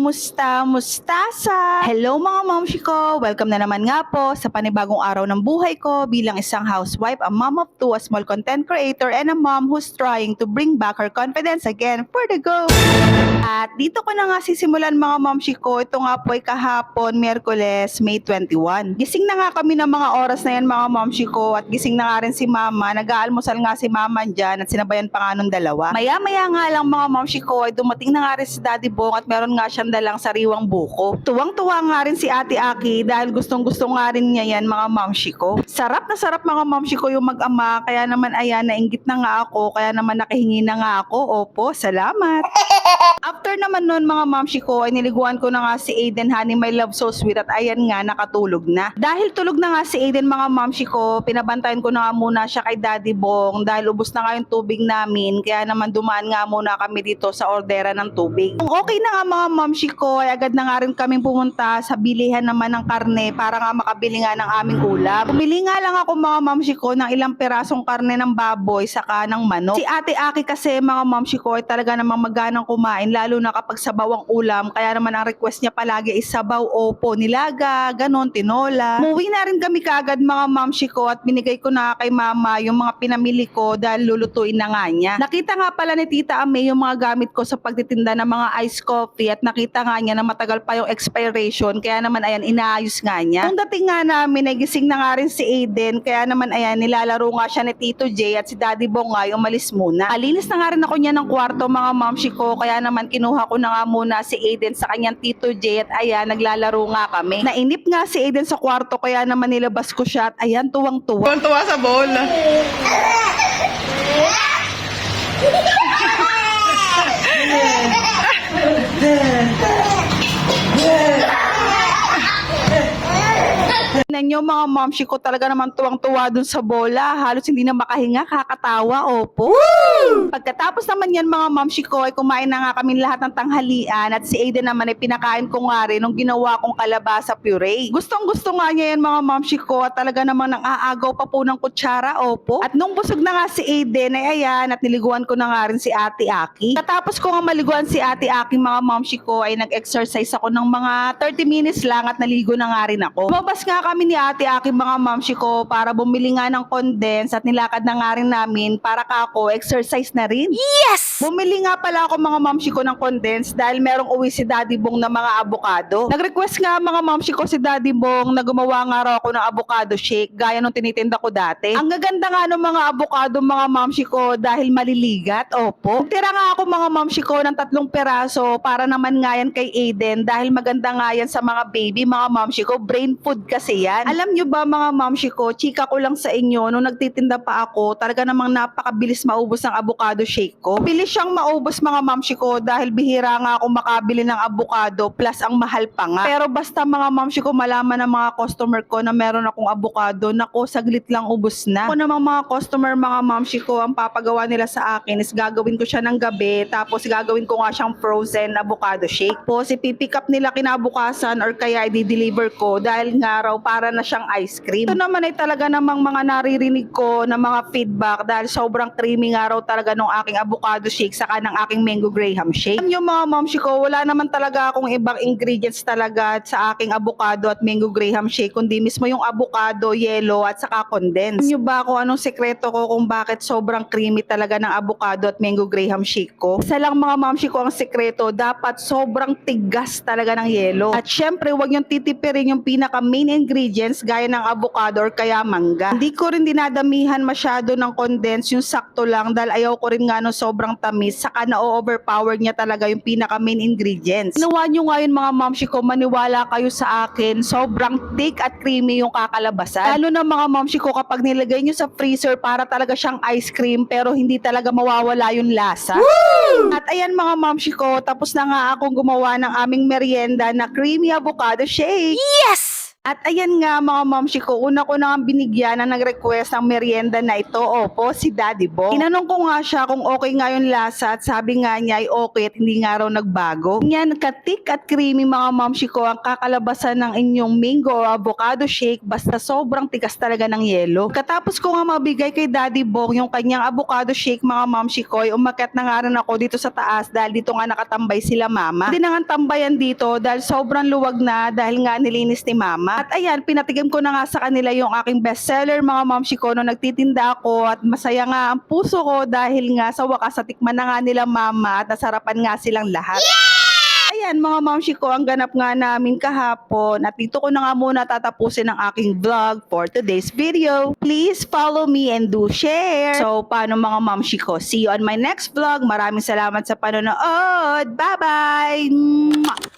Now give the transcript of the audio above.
Musta, mustasa! Hello mga momshi ko! Welcome na naman nga po sa panibagong araw ng buhay ko bilang isang housewife, a mom of two, a small content creator, and a mom who's trying to bring back her confidence again for the go! At dito ko na nga sisimulan mga momshi ko. Ito nga po ay kahapon, Miyerkules, May 21. Gising na nga kami ng mga oras na yan mga momshi ko at gising na nga rin si mama. Nag-aalmusal nga si mama dyan at sinabayan pa nga nung dalawa. Maya-maya nga lang mga momshi ko ay dumating na nga rin si Daddy Bong at meron nga siyang dalang sariwang buko. Tuwang-tuwa nga rin si Ate Aki dahil gustong-gusto nga rin niya yan mga momshi ko. Sarap na sarap mga momshi ko yung mag-ama, kaya naman ayan, nainggit na nga ako, kaya naman nakahingi na nga ako. Opo, salamat. After naman nun mga momshi ko ay niliguan ko na nga si Aiden, honey my love so sweet, at ayan nga nakatulog na. Dahil tulog na nga si Aiden mga momshi ko, pinabantayan ko na nga muna siya kay Daddy Bong dahil ubos na nga yung tubig namin, kaya naman dumaan nga muna kami dito sa ordera ng tubig. Kung okay na nga mga momshi ko ay agad na nga rin kaming pumunta sa bilihan naman ng karne para nga makabili nga ng aming ulam. Bumili nga lang ako mga momshi ko ng ilang pirasong karne ng baboy saka ng manok. Si Ate Aki kasi mga momshi ko ay talaga namang maganang kumain lalo na kapag sabaw ang ulam, kaya naman ang request niya palagi is sabaw, opo, nilaga, ganon, tinola. Umuwi na rin kami kaagad mga momshi ko at binigay ko na kay mama yung mga pinamili ko dahil lulutuin na nga niya. Nakita nga pala ni Tita Ame yung mga gamit ko sa pagtitinda ng mga iced coffee at nakita nga niya na matagal pa yung expiration, kaya naman ayan, inaayos nga niya. Nung dating nga namin ay gising na nga rin si Aiden, kaya naman ayan, nilalaro nga siya ni Tito J at si Daddy Bong nga umalis muna. Alinis na nga rin ako niya ng kwarto mga momshi ko, kaya naman kinuha ko na nga muna si Aiden sa kanyang Tito J at ayan, naglalaro nga kami. Nainip nga si Aiden sa kwarto, kaya naman nilabas ko siya at ayan, tuwang-tuwa. Tuwan-tuwa sa bowl. Tingnan nyo mga momshi ko, talaga naman tuwang-tuwa dun sa bola. Halos hindi na makahinga, kakatawa, opo. Woo! Pagkatapos naman yan mga momshi ko, ay kumain na nga kami lahat ng tanghalian at si Aiden naman ay pinakain ko nga rin nung ginawa kong kalabasa puree. Gustong-gusto nga niya yan mga momshi ko at talaga namang nang-aagaw pa po ng kutsara, opo. At nung busog na nga si Aiden ay ayan, at niliguan ko na nga rin si Ate Aki. Katapos ko nga maliguan si Ate Aki mga momshi ko, ay nag-exercise ako ng mga 30 minutes lang at naligo na nga rin ako. Lumabas nga kami ni Ate Aki mga momshi ko para bumili nga ng condense at nilakad na nga rin namin para kako exercise na rin. Yes! Bumili nga pala ako mga momshi ko ng condense dahil merong uwi si Daddy Bong na mga avocado. Nag-request nga mga momshi ko si Daddy Bong na gumawa nga raw ako ng avocado shake gaya nung tinitinda ko dati. Ang gaganda nga ng mga avocado mga momshi ko dahil maliligat, opo. Tira nga ako mga momshi ko ng 3 peraso para naman nga yan kay Aiden dahil maganda nga yan sa mga baby mga momshi ko, brain food kasi yan. Alam nyo ba mga momshi ko, chika ko lang sa inyo, nung nagtitinda pa ako, talaga namang napakabilis maubos ng avocado shake ko. Bilis siyang maubos mga momshi ko dahil bihira nga ako makabili ng avocado plus ang mahal pa nga. Pero basta mga momshi ko, malaman ng mga customer ko na meron akong avocado, nako saglit lang ubos na. Ako namang mga customer mga momshi ko, ang papagawa nila sa akin is gagawin ko siya ng gabi, tapos gagawin ko nga siyang frozen avocado shake. Tapos ipipick up nila kinabukasan or kaya i-deliver ko dahil nga raw para na siyang ice cream. Ito naman ay talaga namang mga naririnig ko na mga feedback dahil sobrang creamy nga raw talaga nung aking avocado shake saka ng aking mango graham shake. Alam nyo mga momshi ko, wala naman talaga akong ibang ingredients talaga sa aking avocado at mango graham shake kundi mismo yung avocado, yellow at saka condense. Alam nyo ba kung anong sekreto ko kung bakit sobrang creamy talaga ng avocado at mango graham shake ko? Isa lang mga momshi ko ang sekreto, dapat sobrang tigas talaga ng yellow. At syempre, huwag yung titipirin yung pinaka main ingredients gaya ng avocado or kaya mangga. Hindi ko rin dinadamihan masyado ng condense, yung sakto lang dahil ayaw ko rin nga no sobrang tamis saka na-overpower niya talaga yung pinaka main ingredients. Ginawa nyo nga yun mga momshi ko, maniwala kayo sa akin, sobrang thick at creamy yung kakalabasan. Lalo na mga momshi ko kapag nilagay nyo sa freezer para talaga siyang ice cream pero hindi talaga mawawala yung lasa. Woo! At ayan mga momshi ko, tapos na nga akong gumawa ng aming merienda na creamy avocado shake. Yes! At ayan nga mga mamshi ko, una ko na nga binigyan na nag-request ng merienda na ito. Opo, si Daddy Bong. Tinanong ko nga siya kung okay nga yung lasa at sabi nga niya ay okay at hindi nga raw nagbago. Yan, katik at creamy mga mamshi ko ang kakalabasan ng inyong mango o avocado shake basta sobrang tigas talaga ng yelo. Katapos ko nga mabigay kay Daddy Bong yung kanyang avocado shake mga mamshi ko, ay umakyat na nga rin ako dito sa taas dahil dito nga nakatambay sila mama. Hindi na nga tambayan dito dahil sobrang luwag na dahil nga nilinis ni mama. At ayan, pinatigim ko na nga sa kanila yung aking bestseller mga mamshi ko nung nagtitinda ako at masaya nga ang puso ko dahil nga sa wakas natikman na nga nila mama at nasarapan nga silang lahat. Ayan mga mamshi ko, ang ganap nga namin kahapon at dito ko na nga muna tatapusin ang aking vlog for today's video. Please follow me and do share. So paano mga mamshi ko? See you on my next vlog. Maraming salamat sa panonood. Bye-bye!